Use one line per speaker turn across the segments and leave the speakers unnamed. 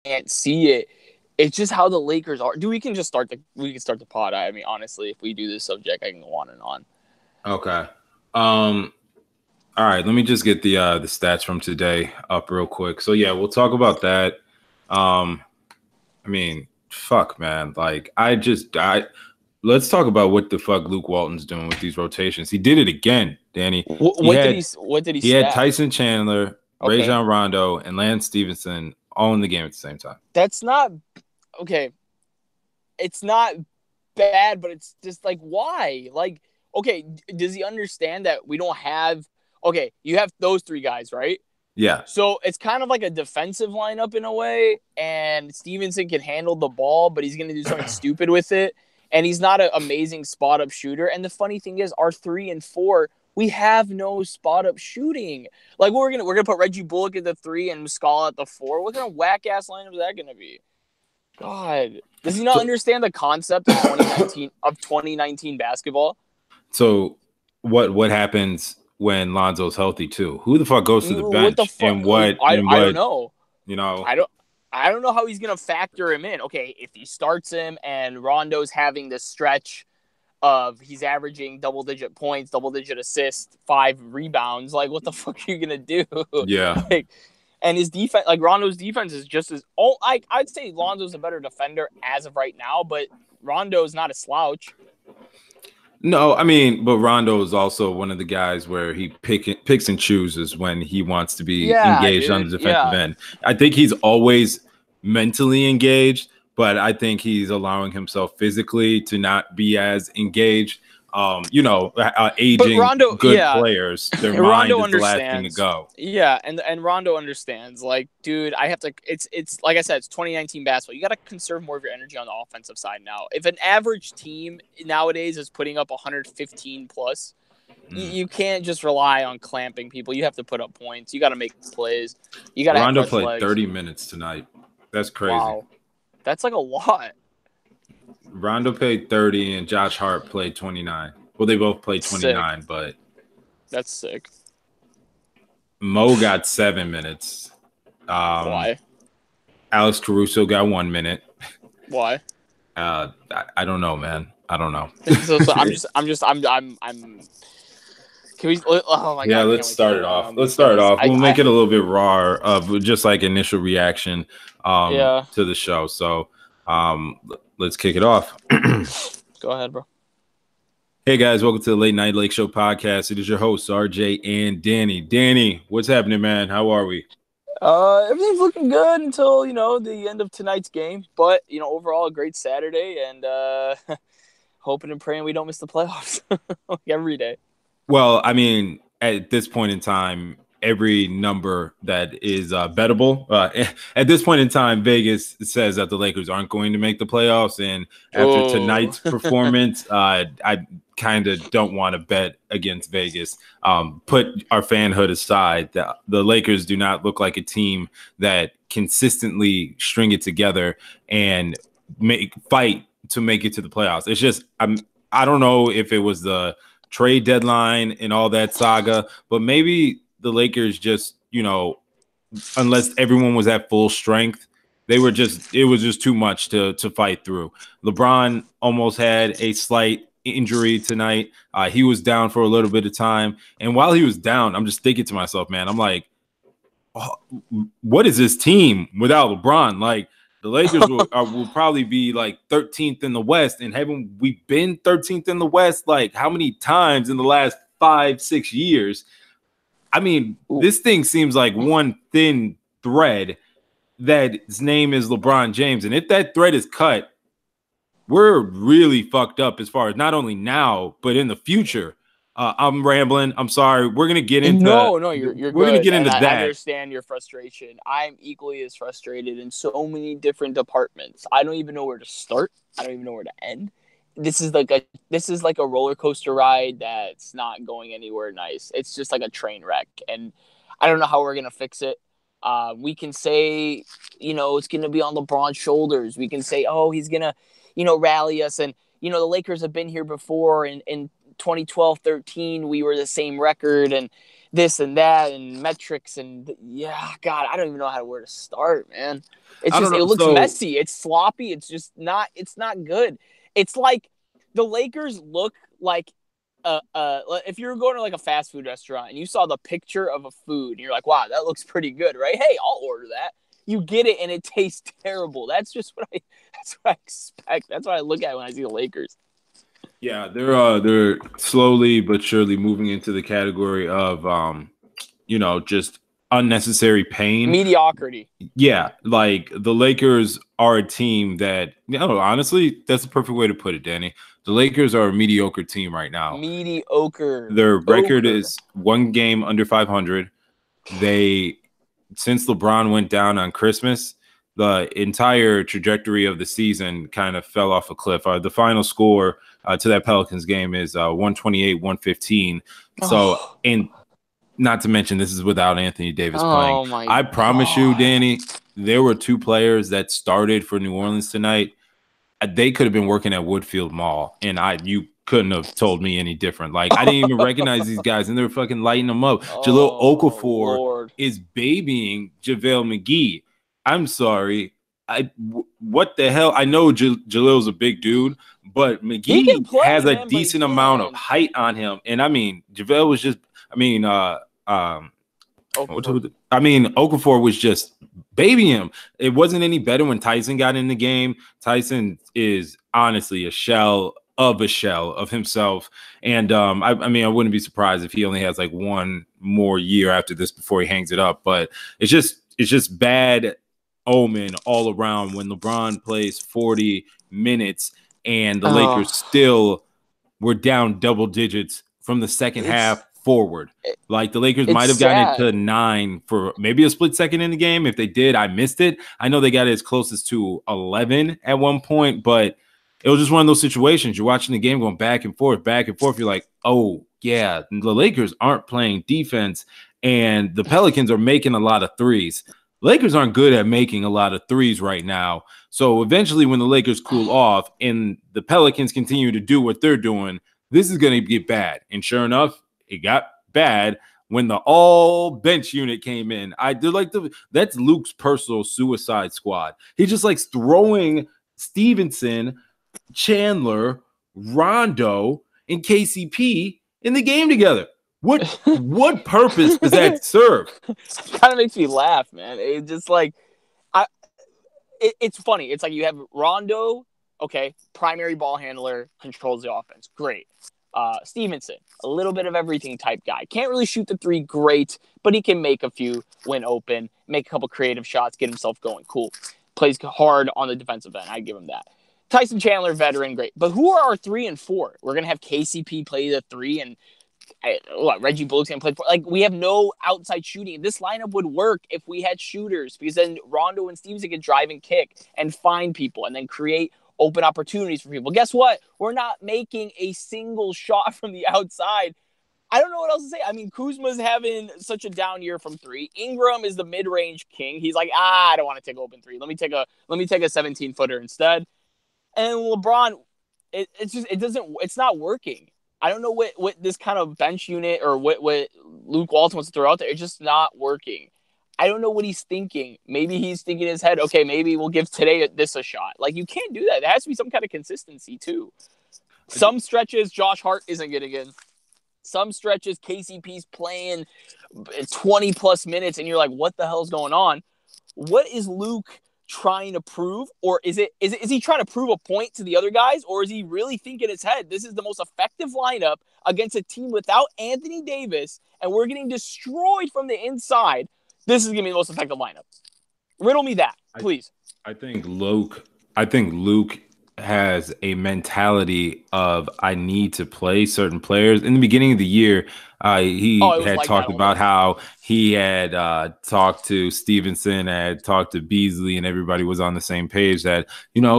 can't see it. It's just how the Lakers are. Dude, we can start the pod. I mean, honestly, if we do this subject, I can go on and on.
Okay. All right, let me just get the stats from today up real quick. So yeah, we'll talk about that. I mean, fuck, man. Like, let's talk about what the fuck Luke Walton's doing with these rotations. He did it again, Danny.
What did he
He had
stat?
Tyson Chandler,
Okay,
Rajon Rondo, and Lance Stevenson all in the game at the same time.
that's not okay. It's not bad, but it's just like why? Like, okay, does he understand that we don't have? Okay, you have those three guys, right?
Yeah.
So it's kind of like a defensive lineup in a way, and Stevenson can handle the ball, but he's going to do something stupid with it. And he's not an amazing spot up shooter. And the funny thing is, our 3 and 4, we have no spot up shooting. Like we're gonna put Reggie Bullock at the 3 and Muscala at the 4. What kind of whack ass lineup is that gonna be? God, does he not understand the concept of 2019 basketball?
So what happens when Lonzo's healthy too? Who the fuck goes to the
What the
bench
fuck?
and what
I don't know.
you know?
I don't know how he's gonna factor him in. Okay, if he starts him and Rondo's having this stretch of he's averaging double digit points, double digit assists, 5 rebounds, like what the fuck are you gonna do?
Yeah.
Like, and his defense, like Rondo's defense is just as I'd say Lonzo's a better defender as of right now, but Rondo's not a slouch.
No, I mean, but Rondo is also one of the guys where he picks and chooses when he wants to be engaged on the defensive end. I think he's always mentally engaged, but I think he's allowing himself physically to not be as engaged. Aging
Rondo,
good players, their mind is the last thing to go.
Yeah, and Rondo understands. Like, dude, I have to. It's like I said, it's 2019 basketball. You got to conserve more of your energy on the offensive side now. If an average team nowadays is putting up 115 plus, you can't just rely on clamping people. You have to put up points. You got to make plays. You got to.
Rondo played 30 minutes tonight. That's crazy.
Wow, that's like a lot.
Rondo played 30 and Josh Hart played 29. Well, they both played 29, but
that's sick.
Mo got 7 minutes.
Why?
Alex Caruso got 1 minute.
Why?
I don't know, man. I don't know.
So I'm. Can we? Oh my god!
Yeah, let's start it off. We'll make it a little bit raw of just like initial reaction to the show. So let's kick it off.
Go ahead, bro.
Hey guys, welcome to the Late Night Lake Show podcast. It is your hosts RJ and Danny. Danny, what's happening, man? How are we?
Everything's looking good until the end of tonight's game. But overall, a great Saturday, and hoping and praying we don't miss the playoffs like every day.
Well, I mean, at this point in time, every number that is bettable. At this point in time, Vegas says that the Lakers aren't going to make the playoffs. And after tonight's performance, I kind of don't want to bet against Vegas. Put our fanhood aside, the Lakers do not look like a team that consistently string it together and fight to make it to the playoffs. It's just, I don't know if it was the trade deadline and all that saga, but maybe the Lakers just, unless everyone was at full strength, it was just too much to fight through. LeBron almost had a slight injury tonight. He was down for a little bit of time. And while he was down, I'm just thinking to myself, man, I'm like, what is this team without LeBron? Like, the Lakers will probably be like 13th in the West. And haven't we been 13th in the West? Like, how many times in the last 5-6 years? I mean, this thing seems like one thin thread that its name is LeBron James. And if that thread is cut, we're really fucked up as far as not only now, but in the future. I'm rambling. I'm sorry. We're going to get into
you're
we're going to get into that.
I understand your frustration. I'm equally as frustrated in so many different departments. I don't even know where to start. I don't even know where to end. This is like a roller coaster ride that's not going anywhere nice. It's just like a train wreck, and I don't know how we're gonna fix it. We can say, it's gonna be on LeBron's shoulders. We can say, oh, he's gonna, rally us, and the Lakers have been here before. In 2012-13, we were the same record, and this and that and metrics and yeah, God, I don't even know where to start, man. It's
I don't
just it
know.
looks
So
messy. It's sloppy. It's just not. It's not good. It's like the Lakers look like if you were going to like a fast food restaurant and you saw the picture of a food and you're like, wow, that looks pretty good, right? Hey, I'll order that. You get it and it tastes terrible. That's what I expect. That's what I look at when I see the Lakers.
yeah, they're slowly but surely moving into the category of just unnecessary pain.
Mediocrity.
Yeah, like the Lakers are a team that, honestly, that's the perfect way to put it, Danny. The Lakers are a mediocre team right now.
Mediocre.
Their record is 1 game under 500. Since LeBron went down on Christmas, the entire trajectory of the season kind of fell off a cliff. The final score to that Pelicans game is 128-115. So, and not to mention, this is without Anthony Davis playing. I promise you, Danny, there were 2 players that started for New Orleans tonight. They could have been working at Woodfield Mall, and you couldn't have told me any different. Like, I didn't even recognize these guys, and they were fucking lighting them up. Jahlil Okafor is babying JaVale McGee. I'm sorry. What the hell? I know Jalil's a big dude, but McGee has a decent amount of height on him. And I mean, JaVale was just, Okafor was just babying him. It wasn't any better when Tyson got in the game. Tyson is honestly a shell of himself. And I wouldn't be surprised if he only has like 1 more year after this before he hangs it up. But it's just bad omen all around when LeBron plays 40 minutes and the Lakers still were down double digits from the second half forward. Like the Lakers might have gotten it to 9 for maybe a split second in the game. If they did, I missed it. I know they got it as close as to 11 at one point, but it was just one of those situations. You're watching the game going back and forth. You're like, oh, yeah, the Lakers aren't playing defense, and the Pelicans are making a lot of threes. Lakers aren't good at making a lot of threes right now. So eventually when the Lakers cool off and the Pelicans continue to do what they're doing, this is going to get bad. And sure enough, it got bad when the all bench unit came in. That's Luke's personal suicide squad. He just likes throwing Stevenson, Chandler, Rondo, and KCP in the game together. What purpose does that serve?
It kind of makes me laugh, man. It's just like it's funny. It's like you have Rondo, okay, primary ball handler, controls the offense. Great. Stevenson, a little bit of everything type guy. Can't really shoot the 3 great, but he can make a few when open, make a couple creative shots, get himself going. Cool. Plays hard on the defensive end. I give him that. Tyson Chandler, veteran, great. But who are our 3 and 4? We're going to have KCP play the 3 and Reggie Bullock's going to play 4. Like, we have no outside shooting. This lineup would work if we had shooters because then Rondo and Stevenson could drive and kick and find people and then create open opportunities for people. Guess what? We're not making a single shot from the outside. I don't know what else to say. I mean, Kuzma's having such a down year from 3. Ingram is the mid-range king. He's like, I don't want to take open 3. Let me take a 17-footer instead. And LeBron, it's not working. I don't know what this kind of bench unit or what Luke Walton wants to throw out there. It's just not working. I don't know what he's thinking. Maybe he's thinking in his head, okay, maybe we'll give today this a shot. Like, you can't do that. There has to be some kind of consistency, too. Some stretches, Josh Hart isn't getting in. Some stretches, KCP's playing 20-plus minutes, and you're like, what the hell's going on? What is Luke trying to prove? Or is he trying to prove a point to the other guys? Or is he really thinking in his head, this is the most effective lineup against a team without Anthony Davis, and we're getting destroyed from the inside? This is going to be the most effective lineup. Riddle me that, please.
I think Luke has a mentality of I need to play certain players. In the beginning of the year, he had talked about how he had talked to Stevenson, had talked to Beasley, and everybody was on the same page that,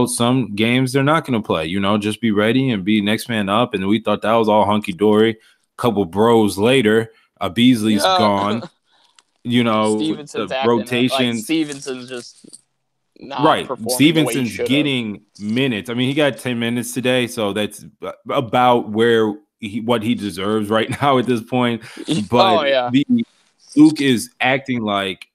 some games they're not going to play. Just be ready and be next man up. And we thought that was all hunky-dory. Couple bros later, Beasley's gone.
Stevenson's
rotations.
Like Stevenson's just not
right.
performing
Stevenson's getting minutes. I mean, he got 10 minutes today, so that's about where what he deserves right now at this point.
Oh
But
yeah.
Luke is acting like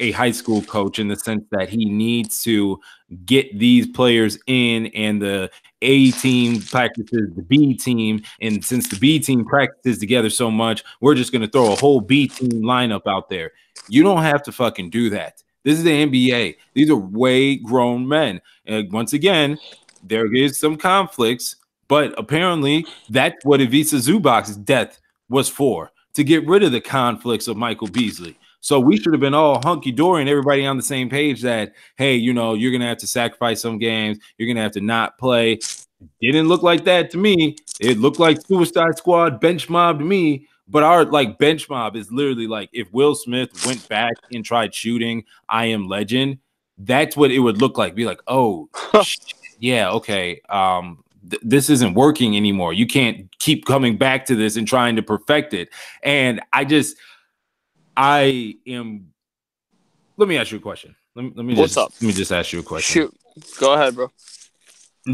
a high school coach in the sense that he needs to get these players in, and the A team practices the B team. And since the B team practices together so much, we're just going to throw a whole B team lineup out there. You don't have to fucking do that. This is the NBA. These are way grown men. And once again, there is some conflicts, but apparently that's what Ivica Zubac's death was for, to get rid of the conflicts of Michael Beasley. So we should have been all hunky-dory and everybody on the same page that, hey, you're going to have to sacrifice some games. You're going to have to not play. Didn't look like that to me. It looked like Suicide Squad bench mobbed me. But our bench mob is literally like if Will Smith went back and tried shooting I Am Legend, that's what it would look like. Be like, oh, yeah, okay. This isn't working anymore. You can't keep coming back to this and trying to perfect it. And let me ask you a question. Let me just ask you a question.
Shoot. Go ahead, bro.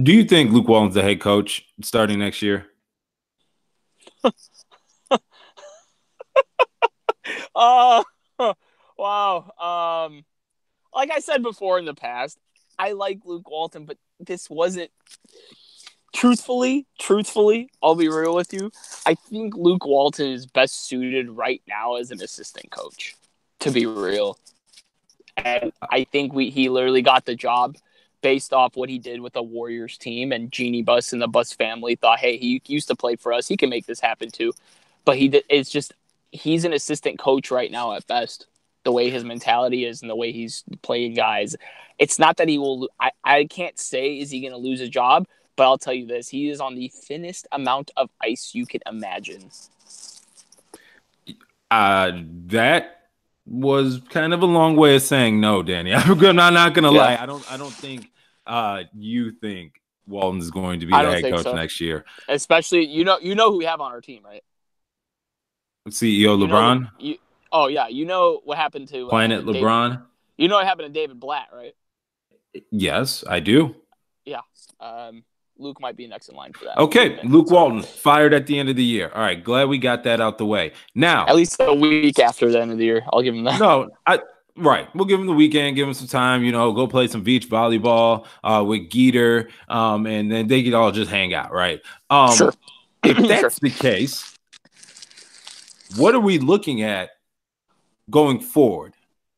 Do you think Luke Walton's the head coach starting next year?
Wow. Like I said before in the past, I like Luke Walton, but this wasn't truthfully, I'll be real with you. I think Luke Walton is best suited right now as an assistant coach, to be real. And I think he literally got the job based off what he did with the Warriors team, and Jeannie Buss and the Buss family thought, hey, he used to play for us. He can make this happen too. But he's an assistant coach right now at best, the way his mentality is and the way he's playing guys. It's not that he will – I can't say is he going to lose a job, but I'll tell you this. He is on the thinnest amount of ice you can imagine.
That was kind of a long way of saying no, Danny. I'm not going to lie. I don't think you think Walton's going to be the head coach next year.
Especially, you know who we have on our team, right?
CEO LeBron?
You know what happened to
Planet LeBron?
You know what happened to David Blatt, right?
Yes, I do.
Yeah. Luke might be next in line for that.
Okay, Luke Walton fired at the end of the year. All right, glad we got that out the way. Now,
at least a week after the end of the year, I'll give him that.
No, right. We'll give him the weekend, give him some time. Go play some beach volleyball with Geeter, and then they could all just hang out, right?
Sure.
If that's the case, what are we looking at going forward?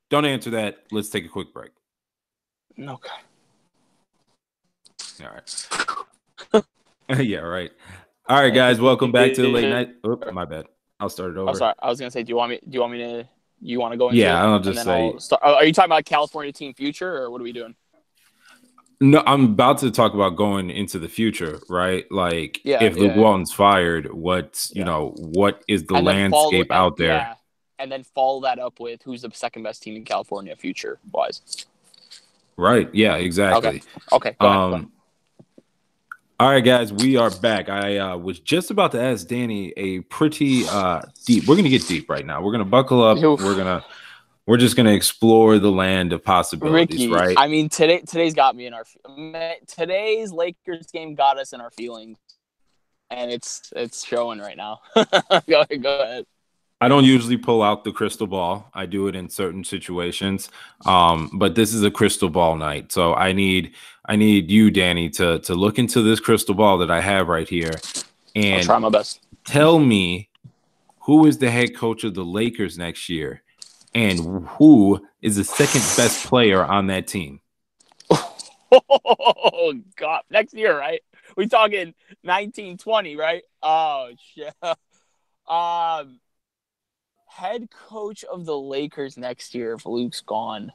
Don't answer that. Let's take a quick break.
Okay.
All right. Yeah, right. All right, guys. Welcome back to the late night. Oh, my bad. I'll start it over.
I'm sorry. I was gonna say, do you want me to? You want to go into?
Yeah, I'll just say.
Are you talking about California team future, or what are we doing?
No, I'm about to talk about going into the future, right? Like, if Luke Walton's fired, what is the landscape out there?
Yeah, and then follow that up with who's the second best team in California future-wise.
Right. Yeah, exactly.
Okay. Go ahead.
All right, guys, we are back. I was just about to ask Danny a pretty deep. We're going to get deep right now. We're going to buckle up.
Oof.
We're just going to explore the land of possibilities,
Ricky,
right?
I mean, today's got me in today's Lakers game got us in our feelings, and it's showing right now. Go ahead.
I don't usually pull out the crystal ball. I do it in certain situations, but this is a crystal ball night. So I need you, Danny, to look into this crystal ball that I have right here, and
I'll try my best.
Tell me who is the head coach of the Lakers next year, and who is the second best player on that team.
Oh God! Next year, right? We talking 1920, right? Oh shit. Head coach of the Lakers next year if Luke's gone.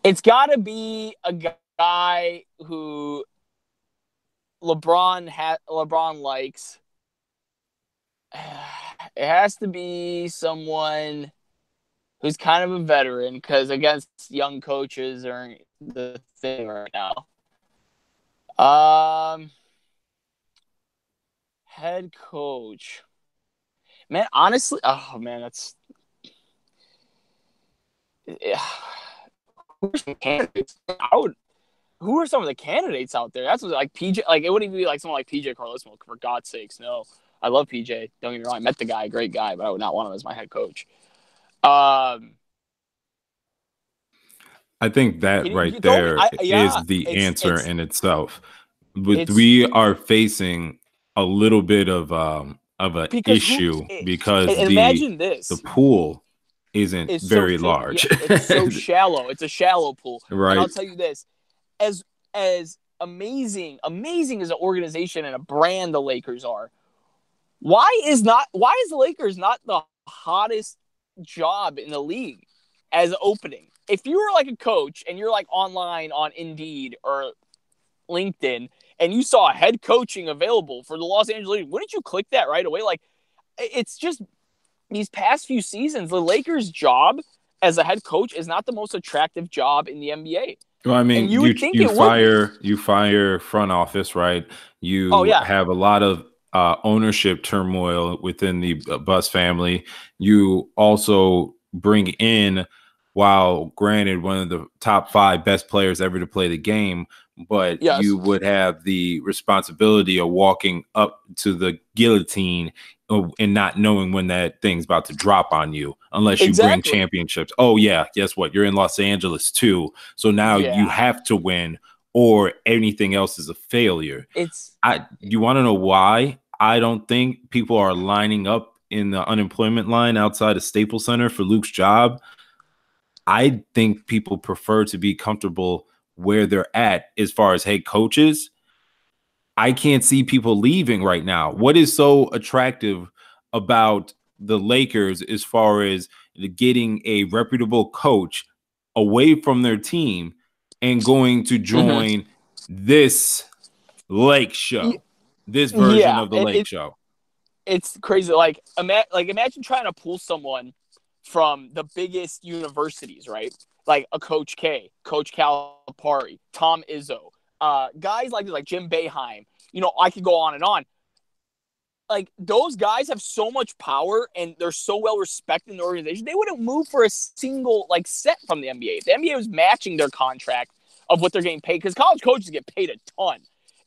It's got to be a guy who LeBron likes. It has to be someone who's kind of a veteran, because against young coaches are the thing right now. Head coach. Man, honestly, oh man, that's who's some candidates. who are some of the candidates out there? That's what, like PJ. Like it wouldn't even be like someone like PJ Carlesimo, for God's sakes. No, I love PJ. Don't get me wrong. I met the guy, great guy, but I would not want him as my head coach.
I think that right there is the answer in itself. But we are facing a little bit of an issue because the pool isn't very large.
Yeah, it's so shallow. It's a shallow pool.
Right.
And I'll tell you this, as amazing as an organization and a brand the Lakers are, why is the Lakers not the hottest job in the league as an opening? If you were like a coach and you're like online on Indeed or LinkedIn and you saw head coaching available for the Los Angeles Lakers, wouldn't you click that right away? Like, it's just these past few seasons, the Lakers' job as a head coach is not the most attractive job in the NBA.
Well, I mean, you fire front office, right? You have a lot of ownership turmoil within the Buss family. You also bring in, while granted one of the top 5 best players ever to play the game, but you would have the responsibility of walking up to the guillotine and not knowing when that thing's about to drop on you unless you bring championships. Oh, yeah, guess what? You're in Los Angeles, too. So now you have to win or anything else is a failure. You want to know why I don't think people are lining up in the unemployment line outside of Staples Center for Luke's job? I think people prefer to be comfortable where they're at as far as head coaches. I can't see people leaving right now. What is so attractive about the Lakers as far as getting a reputable coach away from their team and going to join this Lake show, this version of the Lake show?
It's crazy. Like imagine trying to pull someone from the biggest universities, right? Like a Coach K, Coach Calipari, Tom Izzo, guys like Jim Boeheim. You know, I could go on and on. Like, those guys have so much power and they're so well respected in the organization. They wouldn't move for a single set from the NBA. If the NBA was matching their contract of what they're getting paid, because college coaches get paid a ton.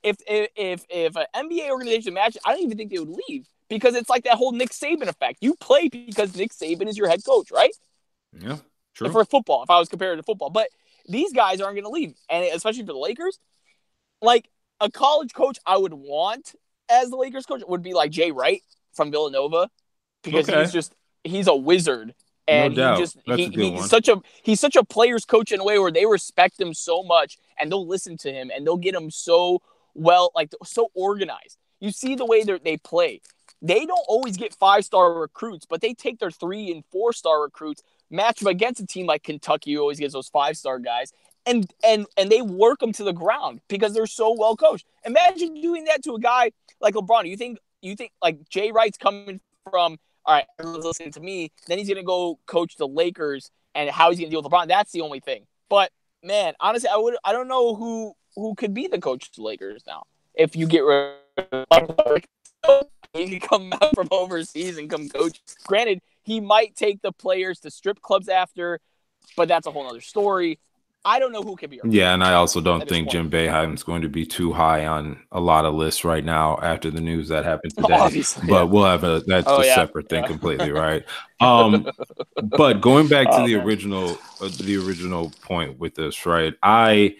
If an NBA organization matched, I don't even think they would leave, because it's like that whole Nick Saban effect. You play because Nick Saban is your head coach, right?
Yeah, true.
For football, if I was comparing to football. But these guys aren't going to leave. And especially for the Lakers, like a college coach I would want as the Lakers coach would be like Jay Wright from Villanova, because he's a wizard. And
no doubt.
he's such a player's coach in a way where they respect him so much and they'll listen to him and they'll get him so well, like so organized. You see the way they play. They don't always get 5-star recruits, but they take their 3- and 4-star recruits, match them against a team like Kentucky, who always gets those 5-star guys, and they work them to the ground because they're so well coached. Imagine doing that to a guy like LeBron. You think like Jay Wright's coming from, all right, everyone's listening to me, then he's gonna go coach the Lakers, and how he's gonna deal with LeBron? That's the only thing. But man, honestly, I don't know who could be the coach of the Lakers now if you get rid of he can come out from overseas and come coach. Granted, he might take the players to strip clubs after, but that's a whole other story. I don't know who can be.
Yeah, and I also don't think Jim Boeheim is going to be too high on a lot of lists right now after the news that happened today.
Obviously,
but we'll have that's a separate thing completely, right? But going back to the original point with this, right? I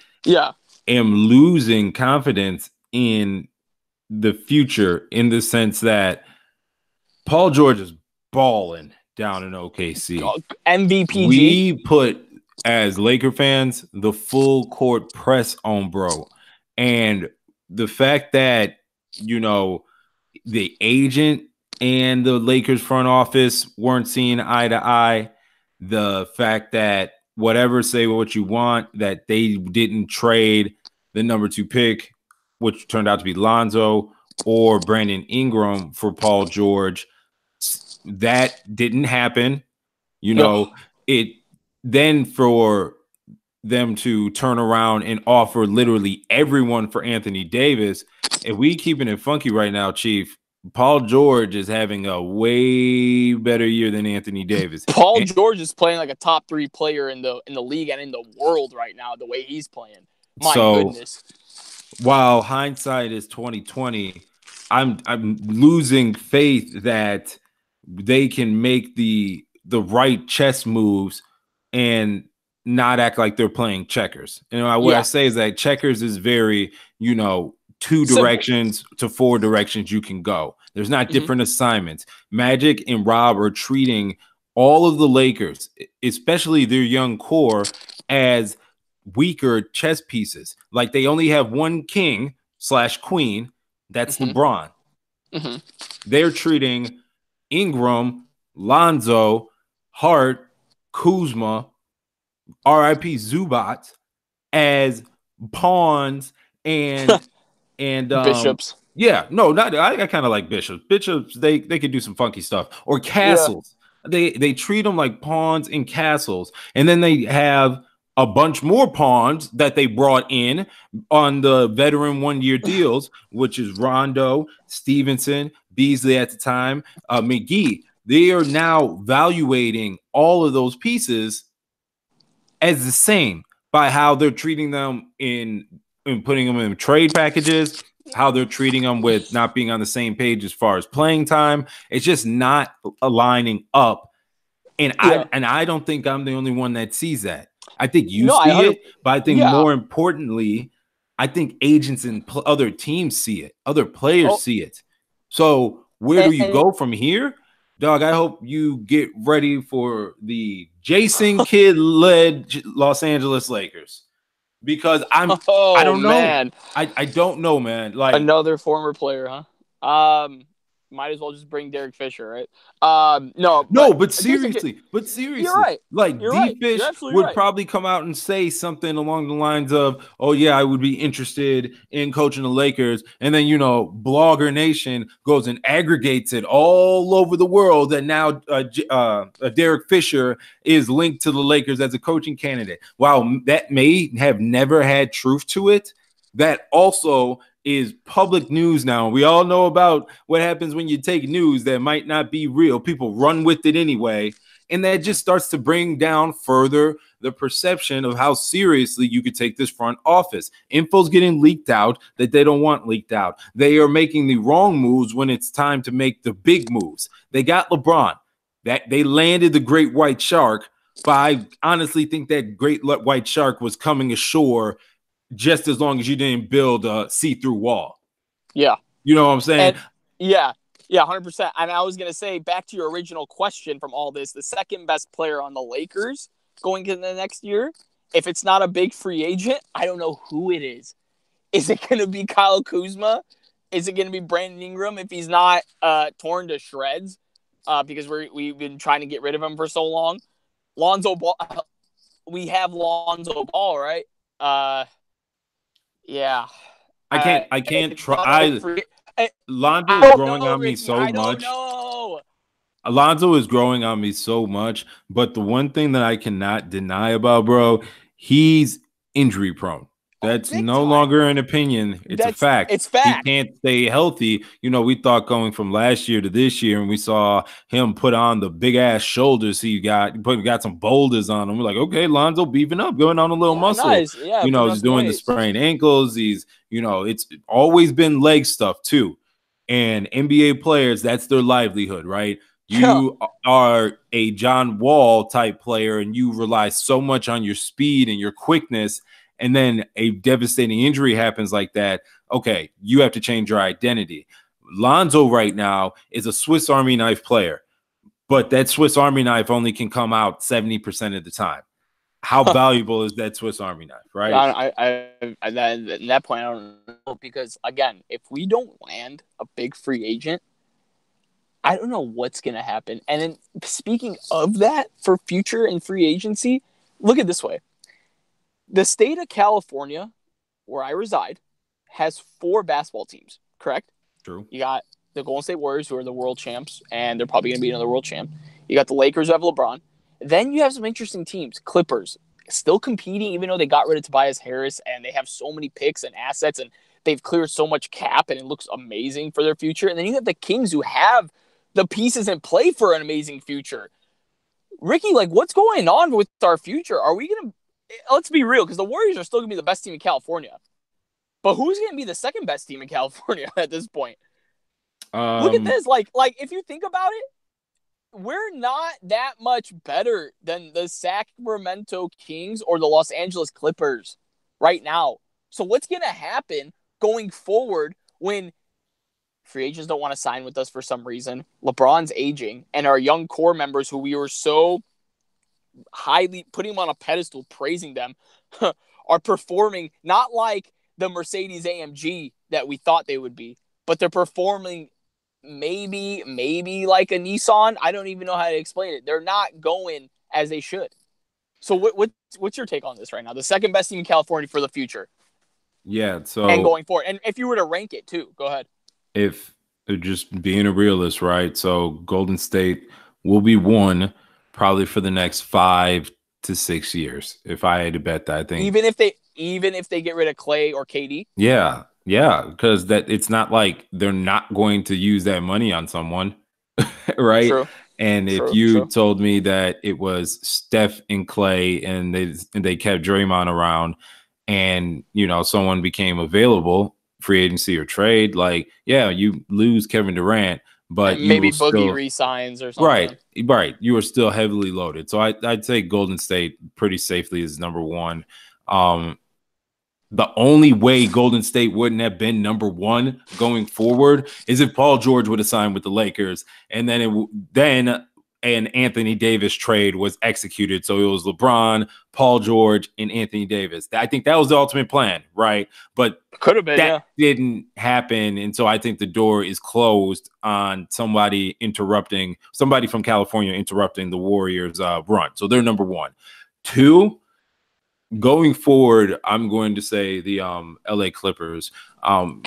am losing confidence in the future in the sense that Paul George is balling down in OKC.
MVP.
We put, as Laker fans, the full court press on bro. And the fact that, the agent and the Lakers front office weren't seeing eye to eye, the fact that say what you want, that they didn't trade the number 2 pick, which turned out to be Lonzo, or Brandon Ingram for Paul George. That didn't happen. It then for them to turn around and offer literally everyone for Anthony Davis. If we keeping it funky right now, Chief, Paul George is having a way better year than Anthony Davis.
George is playing like a top 3 player in the league and in the world right now, the way he's playing. My
So
goodness.
while hindsight is 2020, I'm losing faith that they can make the right chess moves and not act like they're playing checkers. What I
Yeah.
say is that checkers is very, two
Simple.
directions to four directions you can go. There's not
Mhm.
different assignments. Magic and Rob are treating all of the Lakers, especially their young core, as weaker chess pieces. Like they only have one king/queen. That's
Mhm.
LeBron.
Mhm.
They're treating Ingram, Lonzo, Hart, Kuzma, RIP Zubac as pawns and
Bishops.
yeah, no, not I kind of like bishops. Bishops, they could do some funky stuff. Or
Yeah.
castles. They treat them like pawns and castles. And then they have a bunch more pawns that they brought in on the veteran 1-year deals, which is Rondo, Stevenson, Beasley at the time, McGee. They are now valuating all of those pieces as the same by how they're treating them in putting them in trade packages, how they're treating them with not being on the same page as far as playing time. It's just not aligning up. And
Yeah.
I don't think I'm the only one that sees that. I think you
No,
see it, but I think
yeah.
more importantly, I think agents and other teams see it, other players see it. So where do you go from here? Dog, I hope you get ready for the Jason Kidd-led Los Angeles Lakers. Because I don't know.
Man.
I don't know, man. Like
Another former player, huh? Might as well just bring Derek Fisher, right? No,
but seriously,
you're right.
Like D-Fish would
right.
probably come out and say something along the lines of, "Oh yeah, I would be interested in coaching the Lakers," and then Blogger Nation goes and aggregates it all over the world that now Derek Fisher is linked to the Lakers as a coaching candidate. While that may have never had truth to it, that also is public news now. We all know about what happens when you take news that might not be real. People run with it anyway. And that just starts to bring down further the perception of how seriously you could take this front office. Info's getting leaked out that they don't want leaked out. They are making the wrong moves when it's time to make the big moves. They got LeBron. That they landed the great white shark, but I honestly think that great white shark was coming ashore just as long as you didn't build a see-through wall.
Yeah.
You know what I'm saying?
And, yeah, 100%. And I was going to say, back to your original question from all this, the second best player on the Lakers going into the next year, if it's not a big free agent, I don't know who it is. Is it going to be Kyle Kuzma? Is it going to be Brandon Ingram if he's not torn to shreds? Because we've been trying to get rid of him for so long. Lonzo Ball. We have Lonzo Ball, right? Yeah.
I can't try. Lonzo is growing on me so much. Alonzo is growing on me so much, but the one thing that I cannot deny about bro, he's injury prone. That's no longer an opinion. It's a fact.
It's fact.
He can't stay healthy. We thought going from last year to this year, and we saw him put on the big ass shoulders he got some boulders on him. We're like, okay, Lonzo beefing up, going on a little muscle.
Nice. Yeah,
he's doing the sprained ankles. He's, it's always been leg stuff too. And NBA players, that's their livelihood, right? You are a John Wall type player, and you rely so much on your speed and your quickness. And then a devastating injury happens like that. Okay, you have to change your identity. Lonzo right now is a Swiss Army knife player, but that Swiss Army knife only can come out 70% of the time. How valuable is that Swiss Army knife, right?
At that point, I don't know, because, again, if we don't land a big free agent, I don't know what's going to happen. And then, speaking of that, for future and free agency, look at it this way. The state of California, where I reside, has 4 basketball teams, correct?
True.
You got the Golden State Warriors, who are the world champs, and they're probably going to be another world champ. You got the Lakers, who have LeBron. Then you have some interesting teams. Clippers, still competing, even though they got rid of Tobias Harris, and they have so many picks and assets, and they've cleared so much cap, and it looks amazing for their future. And then you have the Kings, who have the pieces in play for an amazing future. Ricky, what's going on with our future? Are we going to let's be real, because the Warriors are still going to be the best team in California. But who's going to be the second best team in California at this point? Look at this. Like if you think about it, we're not that much better than the Sacramento Kings or the Los Angeles Clippers right now. So what's going to happen going forward when free agents don't want to sign with us for some reason, LeBron's aging, and our young core members who we were so highly putting them on a pedestal, praising them, are performing not like the Mercedes AMG that we thought they would be, but they're performing maybe like a Nissan. I don't even know how to explain it. They're not going as they should. So what's your take on this right now? The second best team in California for the future.
Yeah. So
and going forward, and if you were to rank it too, go ahead.
If just being a realist, right? So Golden State will be one probably for the next 5 to 6 years. If I had to bet that, I think
even if they get rid of Clay or KD.
Yeah, because that it's not like they're not going to use that money on someone, right?
True.
And if you told me that it was Steph and Clay and they kept Draymond around and someone became available, free agency or trade, like you lose Kevin Durant, but
maybe Boogie resigns or something.
Right. You are still heavily loaded. So I'd say Golden State pretty safely is number one. The only way Golden State wouldn't have been number one going forward is if Paul George would have signed with the Lakers, and then an Anthony Davis trade was executed. So it was LeBron, Paul George, and Anthony Davis. I think that was the ultimate plan, right? But
could have been. That
didn't happen, and so I think the door is closed on somebody from California interrupting the Warriors' run. So they're number one. Two. Going forward, I'm going to say the LA Clippers. From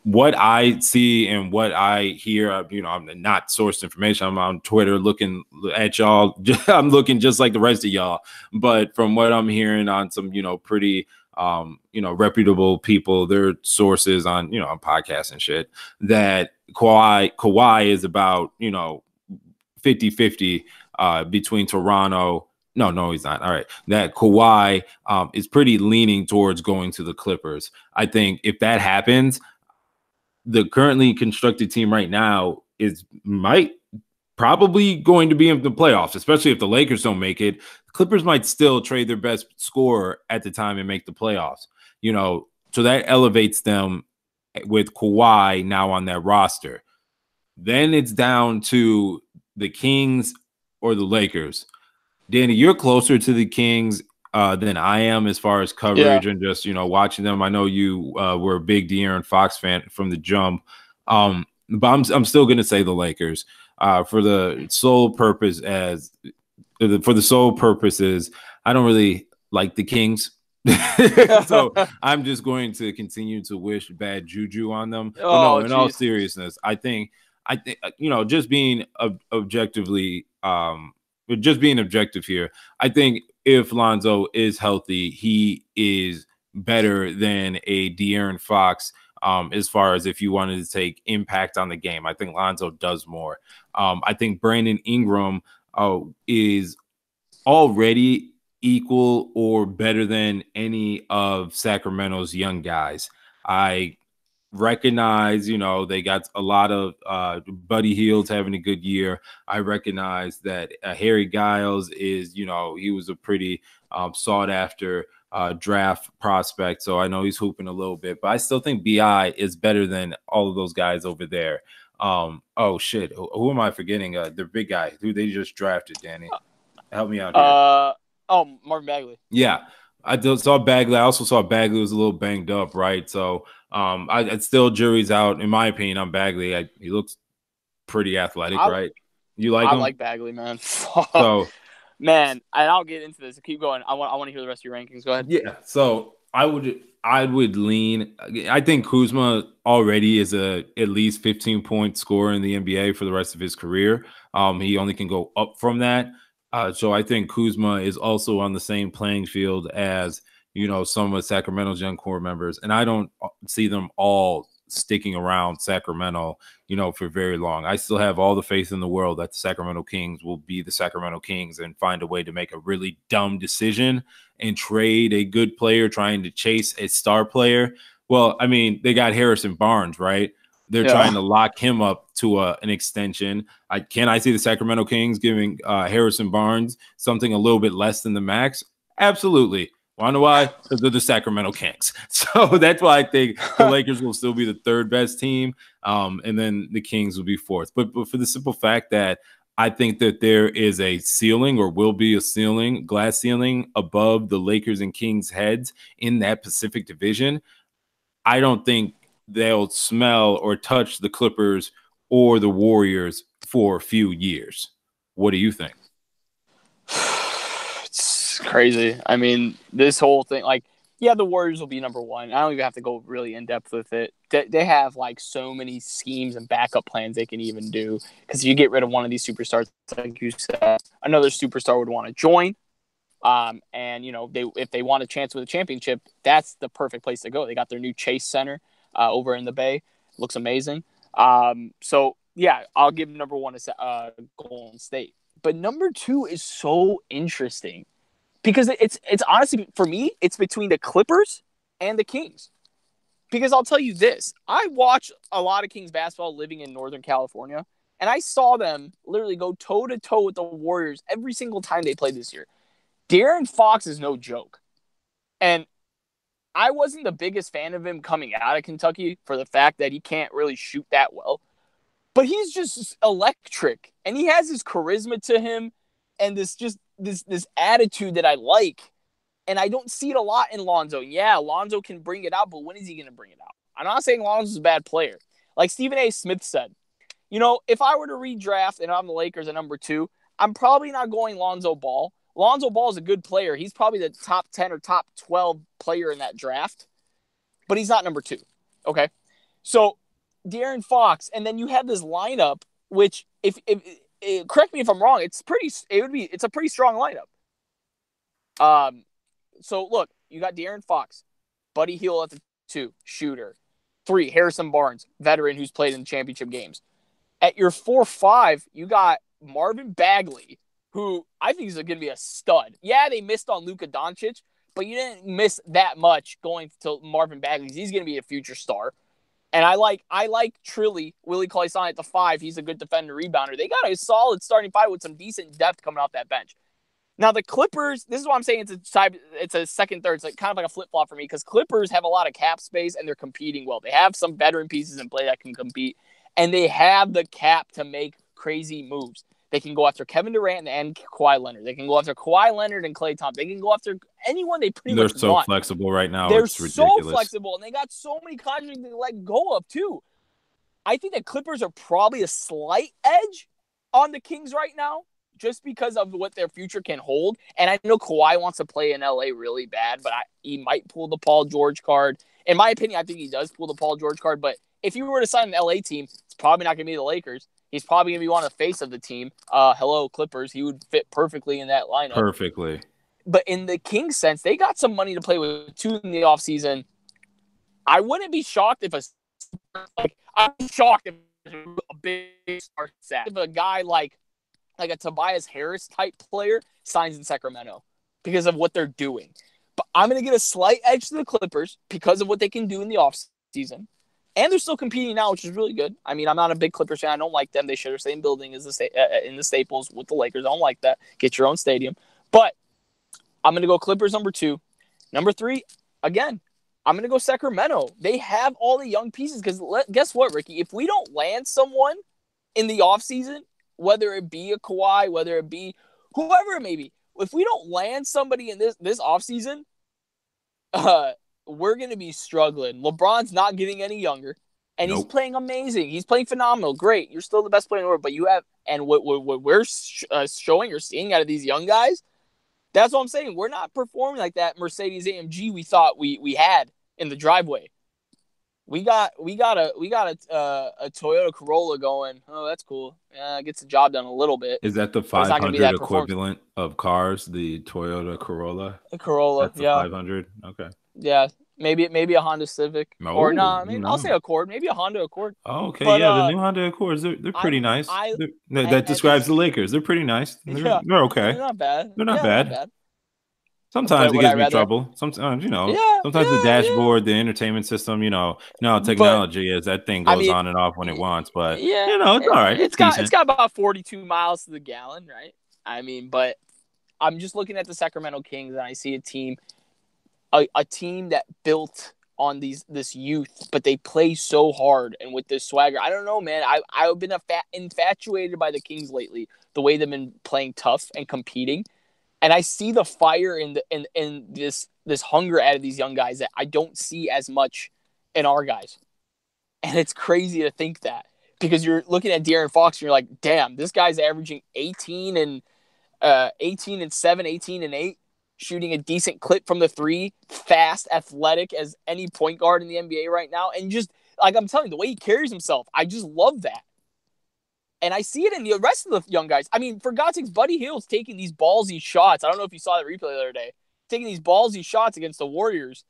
what I see and what I hear, I'm not sourced information. I'm on Twitter looking at y'all. I'm looking just like the rest of y'all. But from what I'm hearing on some, pretty, reputable people, their sources on, on podcasts and shit, that Kawhi is about, 50-50 between Toronto. No, he's not. All right. That Kawhi is pretty leaning towards going to the Clippers. I think if that happens, the currently constructed team right now might probably going to be in the playoffs, especially if the Lakers don't make it. The Clippers might still trade their best scorer at the time and make the playoffs. So that elevates them with Kawhi now on that roster. Then it's down to the Kings or the Lakers. Danny, you're closer to the Kings than I am as far as coverage and just, watching them. I know you were a big De'Aaron Fox fan from the jump. But I'm still going to say the Lakers for the sole purposes. I don't really like the Kings. So I'm just going to continue to wish bad juju on them. In all seriousness, I think, just being objectively but just being objective here, I think if Lonzo is healthy, he is better than a De'Aaron Fox as far as if you wanted to take impact on the game. I think Lonzo does more. I think Brandon Ingram is already equal or better than any of Sacramento's young guys. I recognize, they got a lot of Buddy Hield's having a good year. I recognize that Harry Giles is, he was a pretty sought after draft prospect. So I know he's hooping a little bit, but I still think BI is better than all of those guys over there. Oh shit. Who am I forgetting? The big guy who they just drafted, Danny. Help me out here.
Marvin Bagley.
Yeah. I saw Bagley. I also saw Bagley was a little banged up, right? So I'd still jury's out, in my opinion, on Bagley. He looks pretty athletic, right? You like him?
I like Bagley, man. So, man, and I'll get into this. Keep going. I want to hear the rest of your rankings. Go ahead.
Yeah. So I would lean. I think Kuzma already is at least 15-point scorer in the NBA for the rest of his career. He only can go up from that. So I think Kuzma is also on the same playing field as, some of Sacramento's young core members. And I don't see them all sticking around Sacramento, for very long. I still have all the faith in the world that the Sacramento Kings will be the Sacramento Kings and find a way to make a really dumb decision and trade a good player trying to chase a star player. Well, I mean, they got Harrison Barnes, right? They're trying to lock him up to an extension. I see the Sacramento Kings giving Harrison Barnes something a little bit less than the max? Absolutely. Want to know why? Because they're the Sacramento Kings. So that's why I think the Lakers will still be the third best team, and then the Kings will be fourth. But for the simple fact that I think that there is a ceiling, or will be a ceiling, glass ceiling above the Lakers and Kings heads in that Pacific Division, I don't think they'll smell or touch the Clippers or the Warriors for a few years. What do you think?
It's crazy. I mean, this whole thing, the Warriors will be number one. I don't even have to go really in depth with it. They have so many schemes and backup plans they can even do. Because if you get rid of one of these superstars, like you said, another superstar would want to join. And if they want a chance with a championship, that's the perfect place to go. They got their new Chase Center over in the Bay. Looks amazing. So yeah, I'll give number one to Golden State. But number two is so interesting because it's honestly, for me, it's between the Clippers and the Kings. Because I'll tell you this, I watch a lot of Kings basketball living in Northern California, and I saw them literally go toe-to-toe with the Warriors every single time they played this year. De'Aaron Fox is no joke. And I wasn't the biggest fan of him coming out of Kentucky for the fact that he can't really shoot that well. But he's just electric. And he has this charisma to him and this attitude that I like. And I don't see it a lot in Lonzo. Yeah, Lonzo can bring it out, but when is he going to bring it out? I'm not saying Lonzo's a bad player. Like Stephen A. Smith said, if I were to redraft and I'm the Lakers at number 2, I'm probably not going Lonzo Ball. Lonzo Ball is a good player. He's probably the top 10 or top 12 player in that draft, but he's not number 2. Okay. So De'Aaron Fox, and then you have this lineup, which if correct me if I'm wrong, it's a pretty strong lineup. So look, you got De'Aaron Fox, Buddy Hield at the 2, shooter. 3, Harrison Barnes, veteran who's played in championship games. At your 4-5, you got Marvin Bagley, who I think is going to be a stud. Yeah, they missed on Luka Doncic, but you didn't miss that much going to Marvin Bagley. He's going to be a future star. And I like Trilly, Willie Cauley-Stein at the 5. He's a good defender, rebounder. They got a solid starting 5 with some decent depth coming off that bench. Now, the Clippers, this is why I'm saying it's a second, third. It's kind of like a flip-flop for me because Clippers have a lot of cap space and they're competing well. They have some veteran pieces in play that can compete, and they have the cap to make crazy moves. They can go after Kevin Durant and Kawhi Leonard. They can go after Kawhi Leonard and Klay Thompson. They can go after anyone they pretty much want.
They're so flexible right now.
They're
it's ridiculous.
so flexible, and they got so many contracts to let go of, too. I think the Clippers are probably a slight edge on the Kings right now just because of what their future can hold. And I know Kawhi wants to play in L.A. really bad, but he might pull the Paul George card. In my opinion, I think he does pull the Paul George card, but if you were to sign an L.A. team, it's probably not going to be the Lakers. He's probably going to be one of the face of the team. Hello, Clippers. He would fit perfectly in that lineup.
Perfectly.
But in the Kings sense, they got some money to play with, too, in the offseason. I wouldn't be shocked if I'd be shocked if a big star set. If a guy like a Tobias Harris type player signs in Sacramento because of what they're doing. But I'm going to get a slight edge to the Clippers because of what they can do in the offseason. And they're still competing now, which is really good. I mean, I'm not a big Clippers fan. I don't like them. They share the same building as in the Staples with the Lakers. I don't like that. Get your own stadium. But I'm going to go Clippers number 2. Number 3, again, I'm going to go Sacramento. They have all the young pieces because guess what, Ricky? If we don't land someone in the offseason, whether it be a Kawhi, whether it be whoever it may be, if we don't land somebody in this offseason, we're going to be struggling. LeBron's not getting any younger, and He's playing amazing. He's playing phenomenal. Great. You're still the best player in the world, but you have – and what we're showing or seeing out of these young guys, that's what I'm saying. We're not performing like that Mercedes AMG we thought we had in the driveway. We got a Toyota Corolla going. Oh, that's cool. Gets the job done a little bit.
Is that the 500 equivalent of cars? The Toyota Corolla.
The Corolla,
that's the 500. Okay.
Yeah, Maybe a Honda Civic. Or
Oh,
maybe I'll say Accord. Maybe a Honda Accord.
Oh, okay,
But
yeah, the new Honda Accords, they're pretty nice.
I
That
at
describes
this
the Lakers. They're pretty nice.
yeah,
They're okay.
not bad.
They're not
Yeah, not
bad.
bad.
Sometimes
But
it
would I
gives me
rather?
trouble. Sometimes,
Yeah,
sometimes the
yeah.
dashboard, the entertainment system, how
But
technology is. That thing
I
goes
mean,
on and off when it wants, but
yeah,
it's all right. It's
it's
decent.
got about 42 miles to the gallon, right? I mean, but I'm just looking at the Sacramento Kings and I see a team that built on this youth, but they play so hard and with this swagger. I don't know, man. I've been infatuated by the Kings lately. The way they've been playing tough and competing, and I see the fire in this hunger out of these young guys that I don't see as much in our guys. And it's crazy to think that because you're looking at De'Aaron Fox and you're like, damn, this guy's averaging 18 and 7, 18 and 8, shooting a decent clip from the three, fast, athletic as any point guard in the NBA right now. And just like I'm telling you, the way he carries himself, I just love that. And I see it in the rest of the young guys. I mean, for God's sakes, Buddy Hield's taking these ballsy shots. I don't know if you saw that replay the other day. Taking these ballsy shots against the Warriors.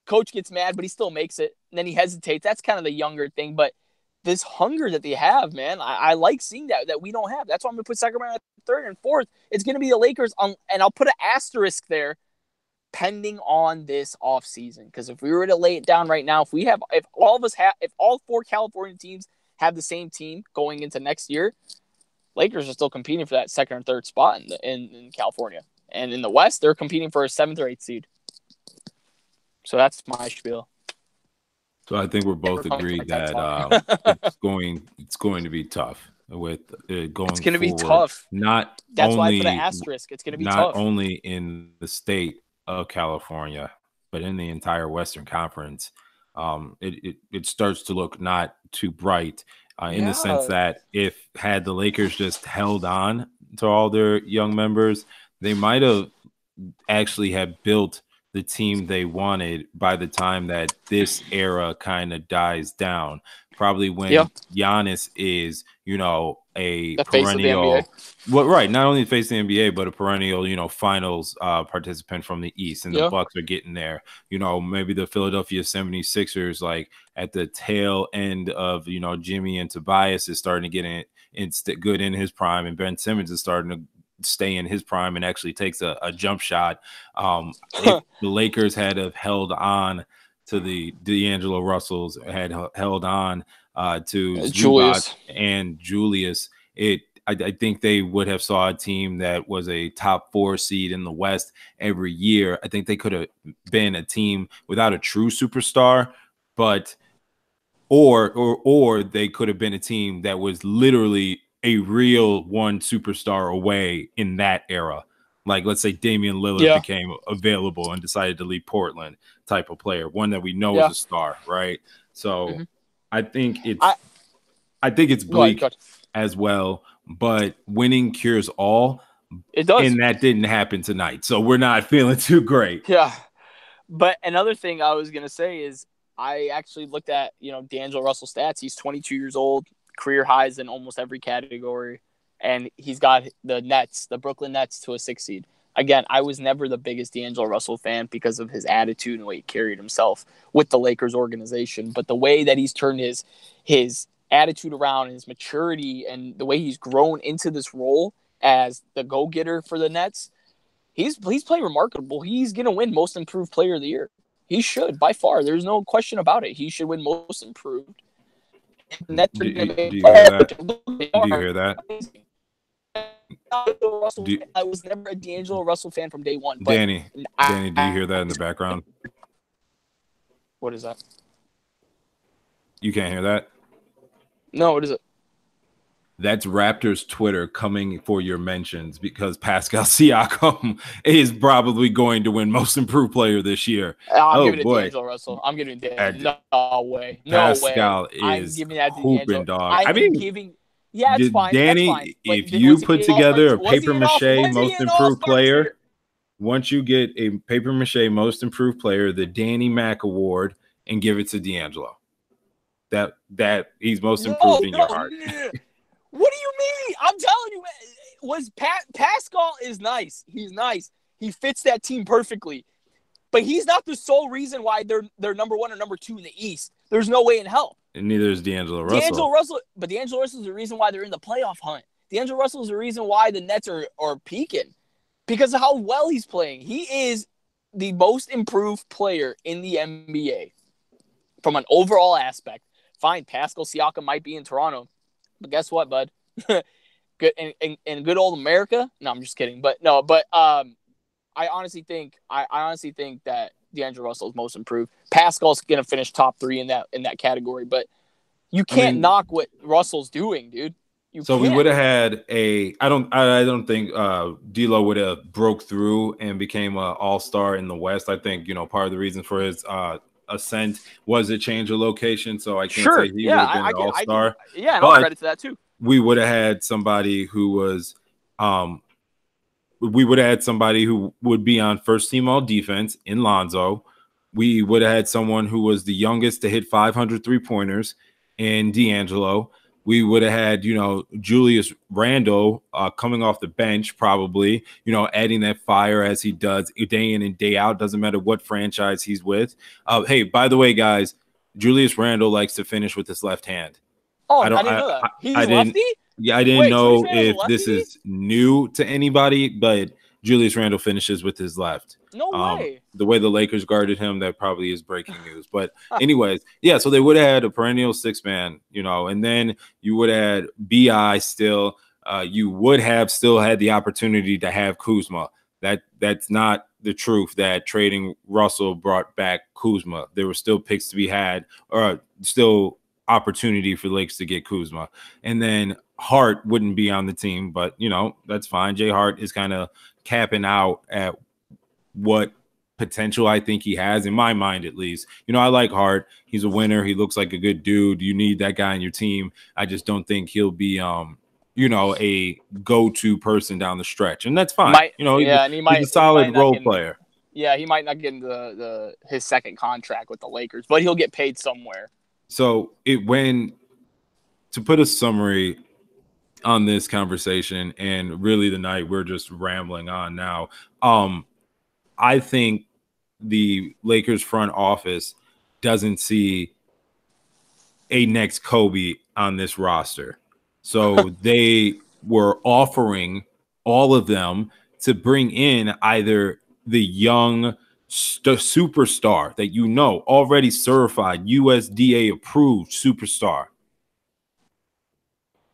Coach gets mad, but he still makes it. And then he hesitates. That's kind of the younger thing. But this hunger that they have, man, I like seeing that we don't have. That's why I'm going to put Sacramento at third and fourth. It's going to be the Lakers, and I'll put an asterisk there, pending on this offseason. Because if we were to lay it down right now, if all four California teams have the same team going into next year, Lakers are still competing for that second or third spot in California. And in the West, they're competing for a 7th or 8th seed. So that's my spiel.
So I think we're both agreed that it's going to be tough with going.
It's going to be tough. That's why I put an asterisk. It's going to be tough.
Not only in the state of California, but in the entire Western Conference. It starts to look not too bright in the sense that had the Lakers just held on to all their young members, they might have actually have built the team they wanted by the time that this era kind of dies down. Probably when Giannis is, a perennial, right? Not only face the NBA, but a perennial, finals participant from the East, and the Bucks are getting there. Maybe the Philadelphia 76ers, like at the tail end of, Jimmy and Tobias is starting to get good in his prime, and Ben Simmons is starting to stay in his prime and actually takes a jump shot. If the Lakers had have held on to the D'Angelo Russells, had held on to
Julius
and Julius, I think they would have saw a team that was a top 4 seed in the West every year. I think they could have been a team without a true superstar, but or they could have been a team that was literally a real one superstar away in that era. Like, let's say Damian Lillard became available and decided to leave Portland, type of player, one that we know is a star, right? So I think it's bleak as well, but winning cures all.
It does.
And that didn't happen tonight. So we're not feeling too great.
Yeah. But another thing I was going to say is I actually looked at, D'Angelo Russell stats. He's 22 years old, career highs in almost every category. And he's got the Brooklyn Nets, to a 6 seed. Again, I was never the biggest D'Angelo Russell fan because of his attitude and the way he carried himself with the Lakers organization. But the way that he's turned his attitude around, his maturity, and the way he's grown into this role as the go-getter for the Nets, he's playing remarkable. He's going to win Most Improved Player of the Year. He should, by far. There's no question about it. He should win Most Improved.
Do you hear that?
I was never a D'Angelo Russell fan from day one.
But Danny, do you hear that in the background?
What is that?
You can't hear that?
No, what is it?
That's Raptors Twitter coming for your mentions because Pascal Siakam is probably going to win Most Improved Player this year.
I'm giving it to D'Angelo Russell. I'm giving it to No way.
Pascal is hooping, dog. It's fine.
Danny,
that's fine. If you put together a paper mache Most Improved Player, once you get a paper mache Most Improved Player, the Danny Mac Award, and give it to D'Angelo. That he's most improved in your heart.
What do you mean? I'm telling you, Pascal is nice. He's nice. He fits that team perfectly. But he's not the sole reason why they're number 1 or number 2 in the East. There's no way in hell.
And neither is D'Angelo Russell.
But D'Angelo Russell is the reason why they're in the playoff hunt. D'Angelo Russell is the reason why the Nets are peaking. Because of how well he's playing. He is the most improved player in the NBA from an overall aspect. Fine, Pascal Siakam might be in Toronto. But guess what, bud? Good in good old America. No, I'm just kidding. But I honestly think that D'Angelo Russell is most improved. Pascal's gonna finish top 3 in that category, but you can't knock what Russell's doing, dude.
We would have had I don't think D'Lo would have broke through and became an all-star in the West. I think, part of the reason for his ascent was a change of location. So I can't say he would have been an all-star.
Yeah, and I'll credit to that too.
We would have had somebody who was we would have had somebody who would be on first team all defense in Lonzo. We would have had someone who was the youngest to hit 500 3-pointers in D'Angelo. We would have had, Julius Randle coming off the bench, probably, adding that fire as he does day in and day out. Doesn't matter what franchise he's with. Hey, by the way, guys, Julius Randle likes to finish with his left hand.
Oh, I didn't know that. He's lefty?
Yeah, I didn't know if this is new to anybody, but Julius Randle finishes with his left.
No way.
The way the Lakers guarded him, that probably is breaking news. But anyways, yeah, so they would have had a perennial 6-man, and then you would have had BI still. You would have still had the opportunity to have Kuzma. That's not the truth that trading Russell brought back Kuzma. There were still picks to be had, or still opportunity for the Lakers to get Kuzma. And then Hart wouldn't be on the team, but that's fine. Jay Hart is kind of capping out at what potential I think he has, in my mind at least. I like Hart. He's a winner. He looks like a good dude. You need that guy on your team. I just don't think he'll be a go-to person down the stretch. And that's fine. He's a solid role player.
Yeah, he might not get into his second contract with the Lakers, but he'll get paid somewhere.
So to put a summary on this conversation, and really the night we're just rambling on now, I think the Lakers front office doesn't see a next Kobe on this roster. So they were offering all of them to bring in either the young superstar that already certified, USDA approved superstar.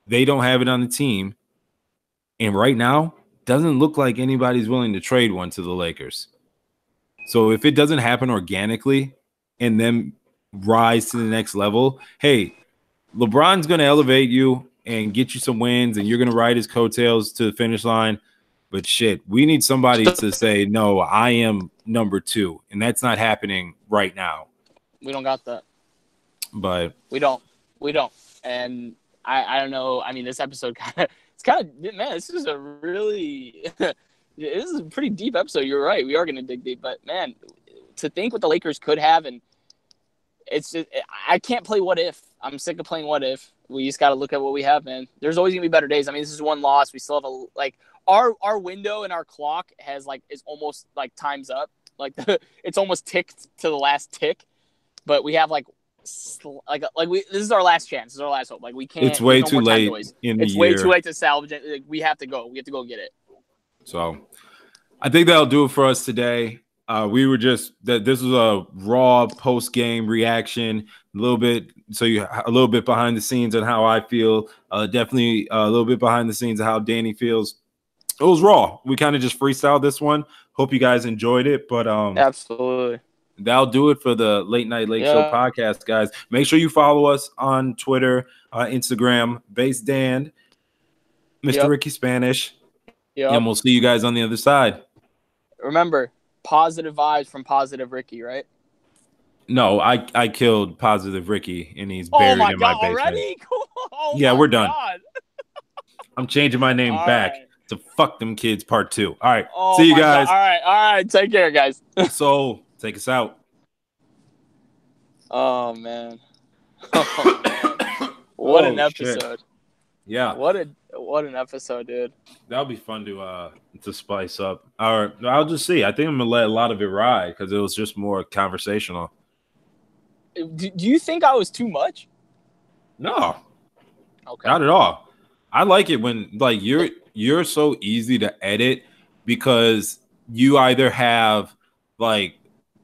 They don't have it on the team. And right now, doesn't look like anybody's willing to trade one to the Lakers. So if it doesn't happen organically and then rise to the next level, hey, LeBron's going to elevate you and get you some wins, and you're going to ride his coattails to the finish line. But shit, we need somebody to say, no, I am number 2. And that's not happening right now.
We don't got that.
But
we don't. And I don't know. I mean, this episode this is a really this is a pretty deep episode. You're right. We are going to dig deep. But, man, to think what the Lakers could have, and I can't play what if. I'm sick of playing what if. We just got to look at what we have, man. There's always going to be better days. I mean, this is one loss. We still have our window and our clock is almost time's up. It's almost ticked to the last tick. But we have this is our last chance. This is our last hope. We can't.
It's way too late in the year.
It's way too late to salvage it. We have to go. We have to go get it.
So, I think that'll do it for us today. We were this was a raw post game reaction, a little bit behind the scenes on how I feel. Definitely a little bit behind the scenes of how Danny feels. It was raw. We kind of just freestyled this one. Hope you guys enjoyed it. But
absolutely.
That'll do it for the Late Night Lake Show podcast, guys. Make sure you follow us on Twitter, Instagram, Base Dan, Mr. Ricky Spanish. And we'll see you guys on the other side.
Remember, positive vibes from Positive Ricky, right?
No, I killed Positive Ricky, and he's buried in my basement.
Already?
Yeah, we're done. I'm changing my name back to Fuck Them Kids Part 2. All right. See you guys.
All right. Take care, guys.
So, take us out.
Oh, man. What an episode. Shit.
Yeah,
What an episode, dude.
that'll be fun to spice up. Or I'll just see. I think I'm gonna let a lot of it ride because it was just more conversational.
Do you think I was too much?
No,
Okay.
not at all. I like it when like you're so easy to edit because you either have like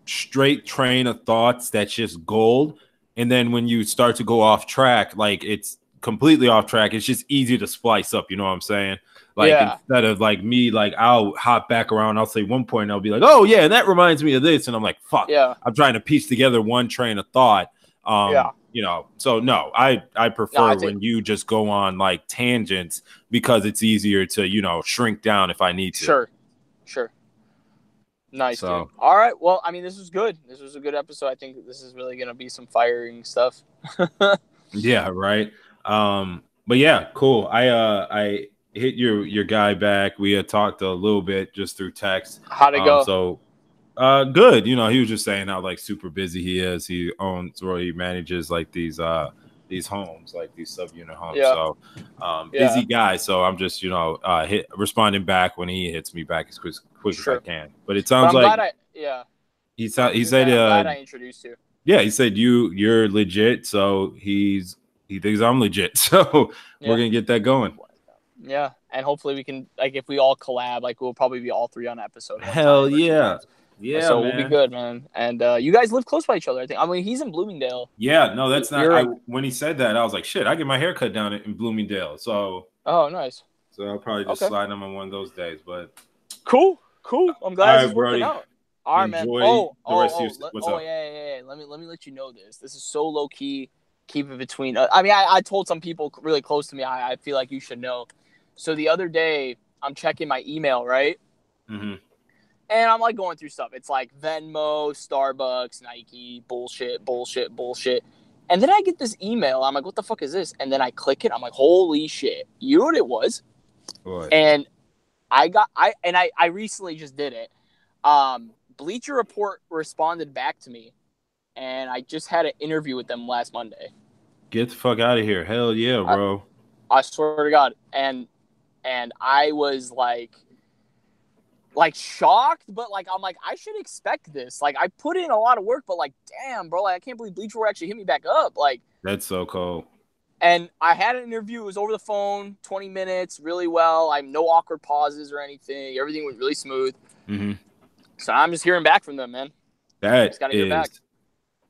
straight train of thoughts that's just gold, and then when you start to go off track, like it's completely off track. It's just easy to splice up. You know what I'm saying? Like
Yeah.
instead of like me, like I'll hop back around. I'll say one point, and I'll be like, "Oh yeah, that reminds me of this," and I'm like, "Fuck."
Yeah.
I'm trying to piece together one train of thought.
Yeah.
You know, so no, I prefer when you just go on like tangents because it's easier to, you know, shrink down if I need to.
Sure. Nice,
So,
dude. All right. Well, I mean, this was good. This was a good episode. I think this is really gonna be some firing stuff.
yeah, right. But yeah, cool. I hit your guy back. We had talked a little bit just through text.
How'd it go?
So good. You know, he was just saying how like super busy he is. He owns or he manages like these homes, like these subunit homes.
Yeah.
So busy guy. So I'm just, you know, responding back when he hits me back as quick as I can. But it sounds like he said
I'm glad I introduced you.
Yeah, he said you're legit, so he thinks I'm legit. So we're gonna get that going.
Yeah, and hopefully we can, like, if we all collab, like we'll probably be all three on an episode.
Hell yeah. Yeah,
so
man.
we'll be good, man. And you guys live close by each other, I think. I mean, he's in Bloomingdale.
Yeah, no, that's not. When he said that, I was like, shit, I get my hair cut down in Bloomingdale. So.
Oh, nice.
So I'll probably just slide him on one of those days. But.
Cool. I'm glad it's working out. All right, man.
What's up?
Yeah. Let me let you know this. This is so low key. Keep it between. I mean, I told some people really close to me. I feel like you should know. So the other day, I'm checking my email, right?
Mm-hmm.
And I'm like going through stuff. It's like Venmo, Starbucks, Nike, bullshit. And then I get this email. I'm like, what the fuck is this? And then I click it. I'm like, holy shit. You know what it was?
What?
And I recently just did it. Bleacher Report responded back to me. And I just had an interview with them last Monday.
Get the fuck out of here. Hell yeah, bro.
I swear to God. And I was like shocked, but like I'm like, I should expect this. Like I put in a lot of work, but like damn, bro, like I can't believe Bleacher actually hit me back up. Like
that's so cool.
And I had an interview, it was over the phone, 20 minutes, really well. I'm no awkward pauses or anything. Everything was really smooth.
Mm-hmm.
So I'm just hearing back from them, man.
That is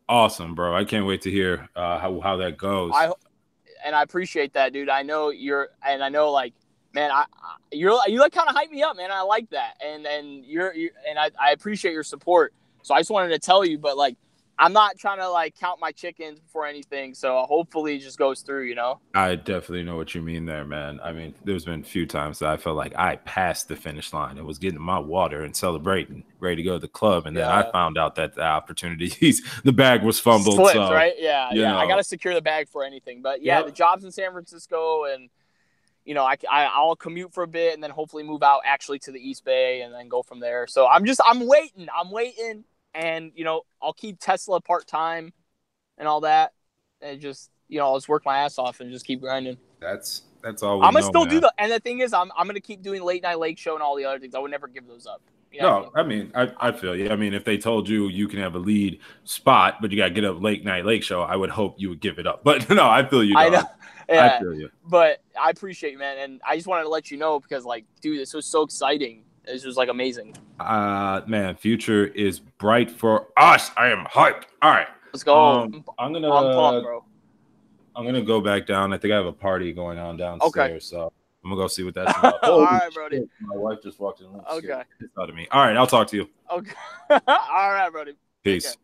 awesome, bro. I can't wait to hear how that goes.
I appreciate that, dude. I know like, man, you like kind of hype me up, man. I like that, and I appreciate your support. So I just wanted to tell you, but like, I'm not trying to like count my chickens before anything. So hopefully it just goes through, you know.
I definitely know what you mean there, man. I mean, there's been a few times that I felt like I passed the finish line and was getting my water and celebrating, ready to go to the club, and then I found out that the opportunities, the bag was fumbled.
Slipped,
so,
right? Yeah.
I
got to secure the bag for anything, but the job's in San Francisco, and you know, I'll commute for a bit and then hopefully move out actually to the East Bay and then go from there. So I'm waiting. And, you know, I'll keep Tesla part-time and all that. And just, you know, I'll just work my ass off and just keep grinding.
That's all
I'm going to still do that. And the thing is, I'm going to keep doing Late Night Lake Show and all the other things. I would never give those up. You know
I mean, I feel you. I mean, if they told you can have a lead spot, but you got to get up Late Night Lake Show, I would hope you would give it up. But no, I feel you. Dog.
I know. Yeah,
I feel you.
But I appreciate you, man. And I just wanted to let you know because, like, dude, this was so exciting. This was, like, amazing.
Man, future is bright for us. I am hyped. All right.
Let's go.
I'm pumped,
bro.
I'm going to go back down. I think I have a party going on downstairs.
Okay.
So I'm going to go see what that's about.
All right, Brody.
My wife just walked in.
Okay.
Out of me. All right. I'll talk to you.
Okay. All right, Brody.
Peace.